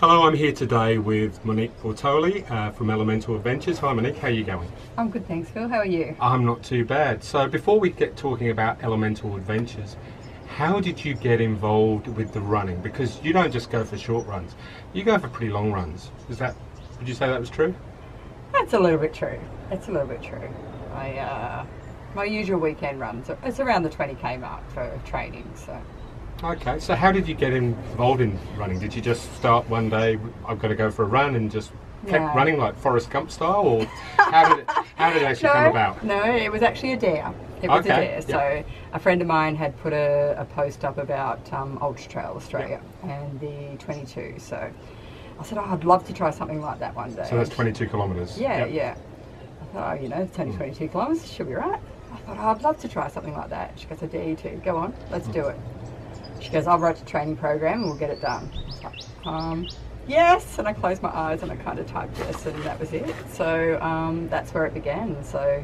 Hello, I'm here today with Monique Bortoli from Elemental Adventures. Hi Monique, how are you going? I'm good, thanks, Phil. How are you? I'm not too bad. So before we get talking about Elemental Adventures, how did you get involved with the running? Because you don't just go for short runs, you go for pretty long runs. Would you say that was true? That's a little bit true. That's a little bit true. My usual weekend runs, it's around the 20k mark for training, so. Okay, so how did you get involved in running? Did you just start one day, I've got to go for a run, and just kept running like Forrest Gump style, or how did it actually come about? No, it was actually a dare. It was a dare. So a friend of mine had put a post up about Ultra Trail Australia and the 22. So I said, I'd love to try something like that one day. So that's 22 kilometres. Yeah. I thought, it's only 22 kilometres, should be right. I thought, I'd love to try something like that. She goes, I dare you to. Go on, let's do it. She goes, I'll write a training program and we'll get it done. I was like, yes, and I closed my eyes and I kind of typed yes, and that was it. So that's where it began. So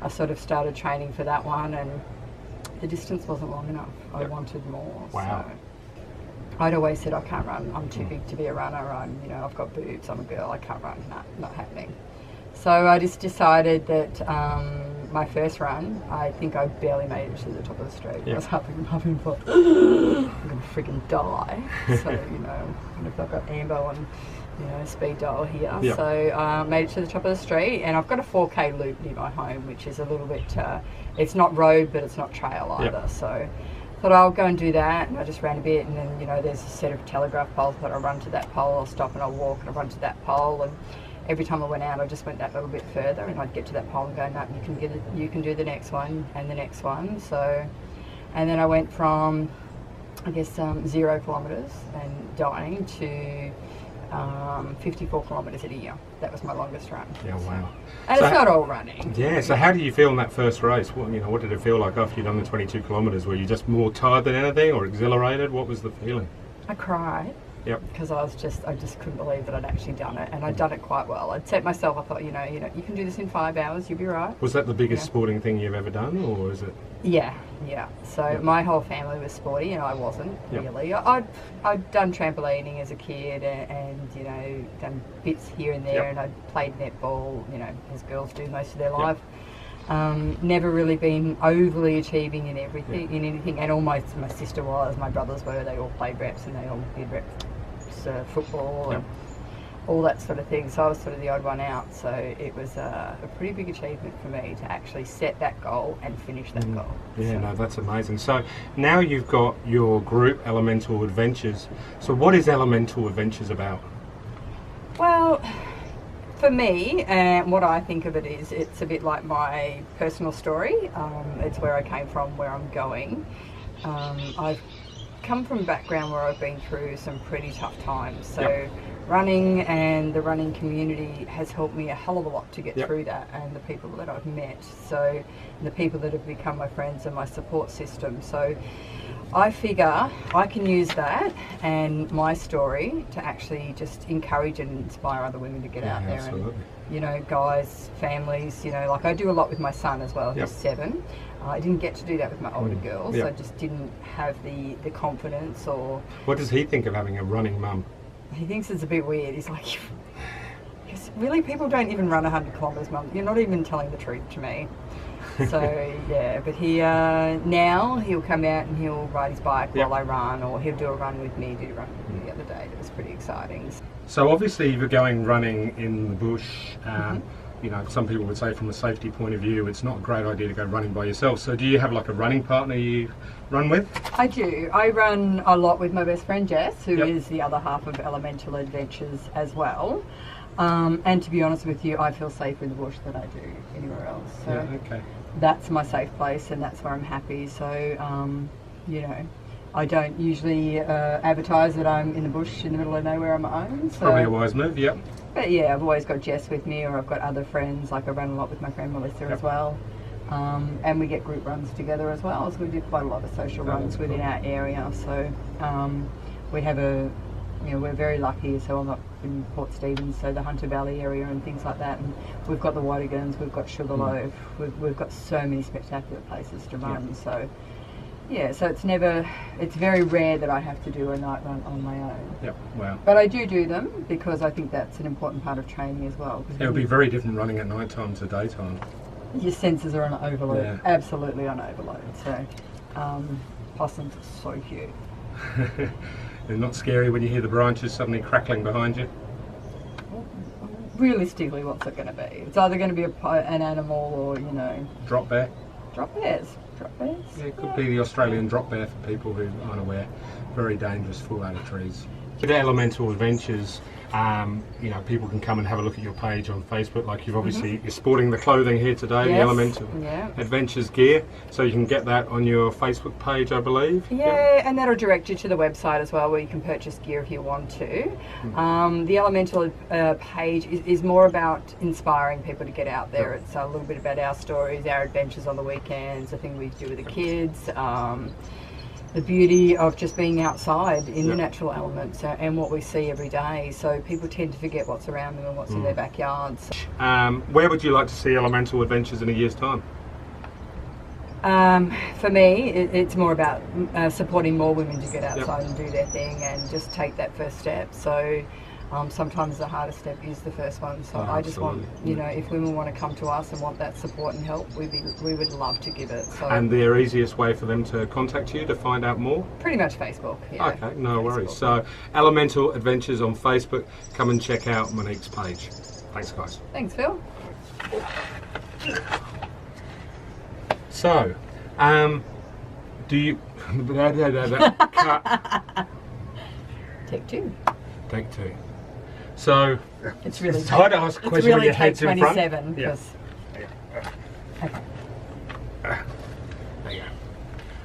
I sort of started training for that one, and the distance wasn't long enough. I wanted more. Wow. So I'd always said, I can't run. I'm too big to be a runner. I've got boobs. I'm a girl. I can't run. Nah, not happening. So I just decided that my first run, I think I barely made it to the top of the street. I was huffing and puffing for, I'm going to freaking die. So, and if I've got amber on, speed dial here. Yep. So made it to the top of the street, and I've got a 4k loop near my home, which is a little bit, it's not road, but it's not trail either. Yep. So I thought I'll go and do that, and I just ran a bit, and then, there's a set of telegraph poles, but I'll run to that pole, I'll stop and I'll walk, and I'll run to that pole, and every time I went out, I just went that little bit further, and I'd get to that pole and go, no, you can do the next one and the next one. So, and then I went from, 0 kilometres and dying to 54 kilometres in a year. That was my longest run. Yeah, wow. And so, it's not all running. Yeah, so how did you feel in that first race? What did it feel like after you'd done the 22 kilometres? Were you just more tired than anything, or exhilarated? What was the feeling? I cried. Yep. Because I just couldn't believe that I'd actually done it, and I'd done it quite well. I'd set myself, I thought, you can do this in 5 hours, you'll be right. Was that the biggest sporting thing you've ever done, or is it? Yeah. So my whole family was sporty, and I wasn't really. I'd done trampolining as a kid, and done bits here and there, and I'd played netball, as girls do most of their life. Never really been overly achieving in anything, and all my sister was, my brothers were, they all played reps, and they all did reps, football and all that sort of thing. So I was sort of the odd one out. So it was a pretty big achievement for me to actually set that goal and finish that goal. Yeah, no, that's amazing. So now you've got your group, Elemental Adventures. So what is Elemental Adventures about? Well, for me, and what I think of it is, it's a bit like my personal story. It's where I came from, where I'm going. I've come from a background where I've been through some pretty tough times. So running and the running community has helped me a hell of a lot to get through that, and the people that I've met. So the people that have become my friends and my support system. So I figure I can use that and my story to actually just encourage and inspire other women to get out there. Absolutely. And, guys, families, like I do a lot with my son as well, who's 7. I didn't get to do that with my older girls. I just didn't have the confidence or... What does he think of having a running mum? He thinks it's a bit weird. He's like, really, people don't even run 100 kilometres, Mum. You're not even telling the truth to me. So but he now he'll come out and he'll ride his bike while I run, or he'll do a run with me. He did a run with me the other day. It was pretty exciting. So obviously you're going running in the bush. Some people would say from a safety point of view, it's not a great idea to go running by yourself. So do you have like a running partner you run with? I do. I run a lot with my best friend Jess, who is the other half of Elemental Adventures as well. And to be honest with you, I feel safer in the bush than I do anywhere else. So that's my safe place, and that's where I'm happy. So, I don't usually advertise that I'm in the bush in the middle of nowhere on my own. So. Probably a wise move, But yeah, I've always got Jess with me, or I've got other friends. Like I run a lot with my friend Melissa as well. And we get group runs together as well. So we do quite a lot of social runs within our area. So we have we're very lucky. So I'm up in Port Stephens, so the Hunter Valley area and things like that. And we've got the Watergans, we've got Sugarloaf, we've got so many spectacular places to run. So Yeah, so it's very rare that I have to do a night run on my own. Yep. Wow. But I do them because I think that's an important part of training as well. It would be very different running at night time to daytime. Your senses are on overload, Yeah. absolutely on overload. So, possums are so cute. It's not scary when you hear the branches suddenly crackling behind you. Realistically, what's it going to be? It's either going to be an animal or, you know... Drop bear. Drop bears. Drop bears. Yeah, it could be the Australian drop bear for people who aren't aware. Very dangerous, full out of trees. With Elemental Adventures, you know, people can come and have a look at your page on Facebook. Like you've obviously, you're sporting the clothing here today, the Yes, Elemental yeah. Adventures gear. So you can get that on your Facebook page, I believe. Yeah, and that'll direct you to the website as well, where you can purchase gear if you want to. The Elemental page is more about inspiring people to get out there. It's a little bit about our stories, our adventures on the weekends, the thing we do with the kids, the beauty of just being outside in the natural elements and what we see every day. So people tend to forget what's around them and what's in their backyards. Where would you like to see Elemental Adventures in a year's time? For me, it's more about supporting more women to get outside and do their thing and just take that first step. So sometimes the hardest step is the first one. So I just want, you know, if women want to come to us and want that support and help, we would love to give it. So And the easiest way for them to contact you to find out more? pretty much Facebook. Yeah. Okay, no worries. So Elemental Adventures on Facebook. Come and check out Monique's page. Thanks, guys. Thanks, Phil. So, do you... Take two. Take two. So, It's really it's hard to ask a question when your head's in front. 27. Yeah. 'Cause- Okay. There you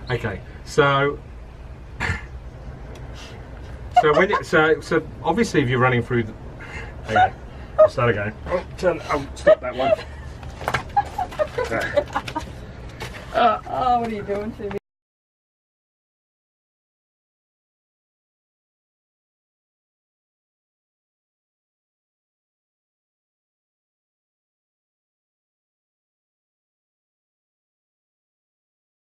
go. Okay, so when you, so obviously if you're running through the, okay, I'll start again. I'll stop that one. Oh, what are you doing to me?